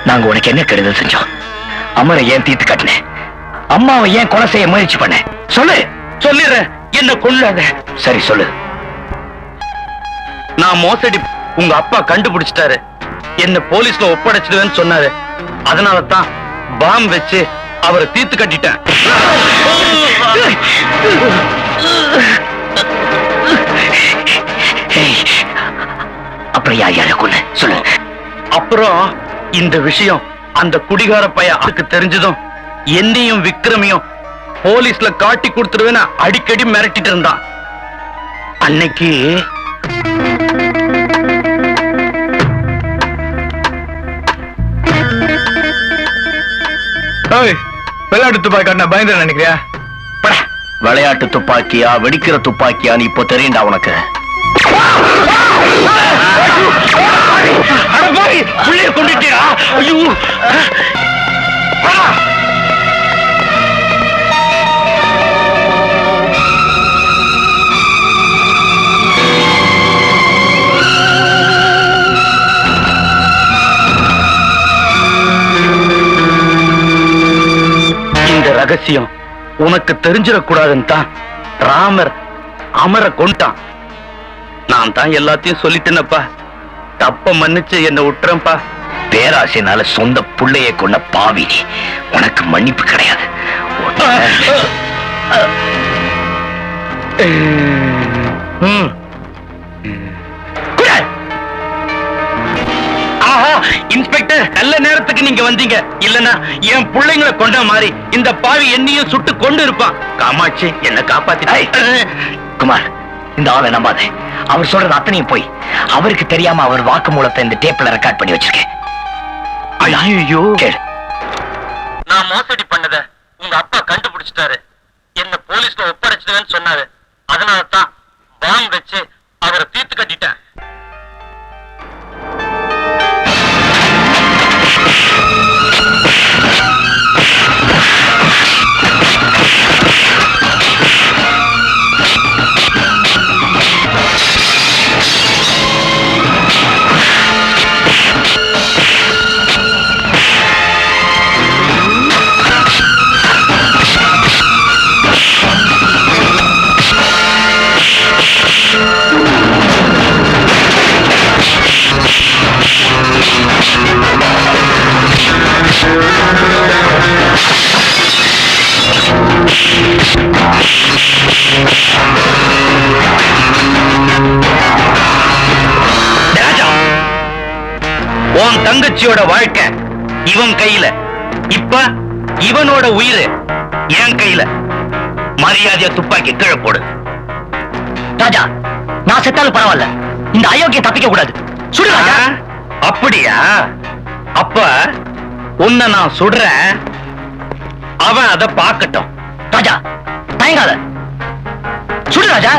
நாங்க உனக்கு என்ன கெடுதல் செஞ்சோம்? அமரை ஏன் தீர்த்து கட்டினேன்? அம்மாவை ஏன் கொலை செய்ய முயற்சி பண்ண? சொல்லு. சொல்லிடுறேன், என்ன கொல்லாத. சரி சொல்லு. நான் மோசடி உங்க அப்பா கண்டுபிடிச்சிட்டாரு, என்ன போலீஸ்ல ஒப்படைச்சிடுவேன்னு சொன்னாரு. அதனால தான் பாம் வச்சு அவரை தீர்த்து கட்டிட்டேன். அப்புறம் யார கொல்ல சொல்லு. அப்புறம் இந்த விஷயம் அந்த குடிகார பையன் அதுக்கு தெரிஞ்சதும் என்னையும் விக்ரமையும் போலீஸ்ல காட்டி கொடுத்துருவேன்னு அடிக்கடி மிரட்டிட்டு இருந்தான். அன்னைக்கு விளையாட்டு துப்பாக்கி காட்டின பயந்து நினைக்கிறியா? விளையாட்டு துப்பாக்கியா வெடிக்கிற துப்பாக்கியான்னு இப்போ தெரியுண்டா உனக்கு. கொண்டுட்டா? ஐயோ, இந்த ரகசியம் உனக்கு தெரிஞ்சிடக்கூடாதுன்னு தான் ராமர் அமரை கொண்டான். நான் தான் எல்லாத்தையும் சொல்லிட்டேனப்பா, தப்ப மன்னிச்சு என்ன விட்டுறேன்ப்பா. பேராசைனால சொந்த புள்ளையை கொண்ட பாவி, உனக்கு மன்னிப்பு கிடையாது. ஆஹா, இன்ஸ்பெக்டர், நல்ல நேரத்துக்கு நீங்க வந்தீங்க. இல்லனா என் பிள்ளைங்களை கொண்ட மாதிரி இந்த பாவி என்னையும் சுட்டு கொண்டு இருப்பான். காமாட்சி, என்ன காப்பாத்தி. குமார், இந்த ஆளை நம்பாத. அவர் சொல்றது அத்தனையும் போய். அவருக்கு தெரியாம அவர் வாக்குமூலத்தை இந்த டேப்ல ரெக்கார்ட் பண்ணி வச்சிருக்கேன். ஐயோ, கேளு. நான் மோசடி பண்ணத உங்க அப்பா கண்டுபிடிச்சிட்டாரு, என்ன போலீஸ்ல ஒப்படைச்சிடுவேன்னு சொன்னாரு. அதனால தான் பாம் வச்சு அவரை தீர்த்து கட்டிட்டேன். உன் தங்கச்சியோட வாழ்க்கை இவன் கையில, இப்ப இவனோட உயிர் என் கையில. மரியாதையா துப்பாக்கி கீழே போடு. ராஜா, நான் செத்தாலும் பரவாயில்ல, இந்த அயோக்கியம் தப்பிக்க கூடாது. சுடு ராஜா. அப்படியா? அப்ப உன்னை நான் சுடுறேன், அவன் அதை பார்க்கட்டும். ராஜா, தயங்காத. சுடு ராஜா.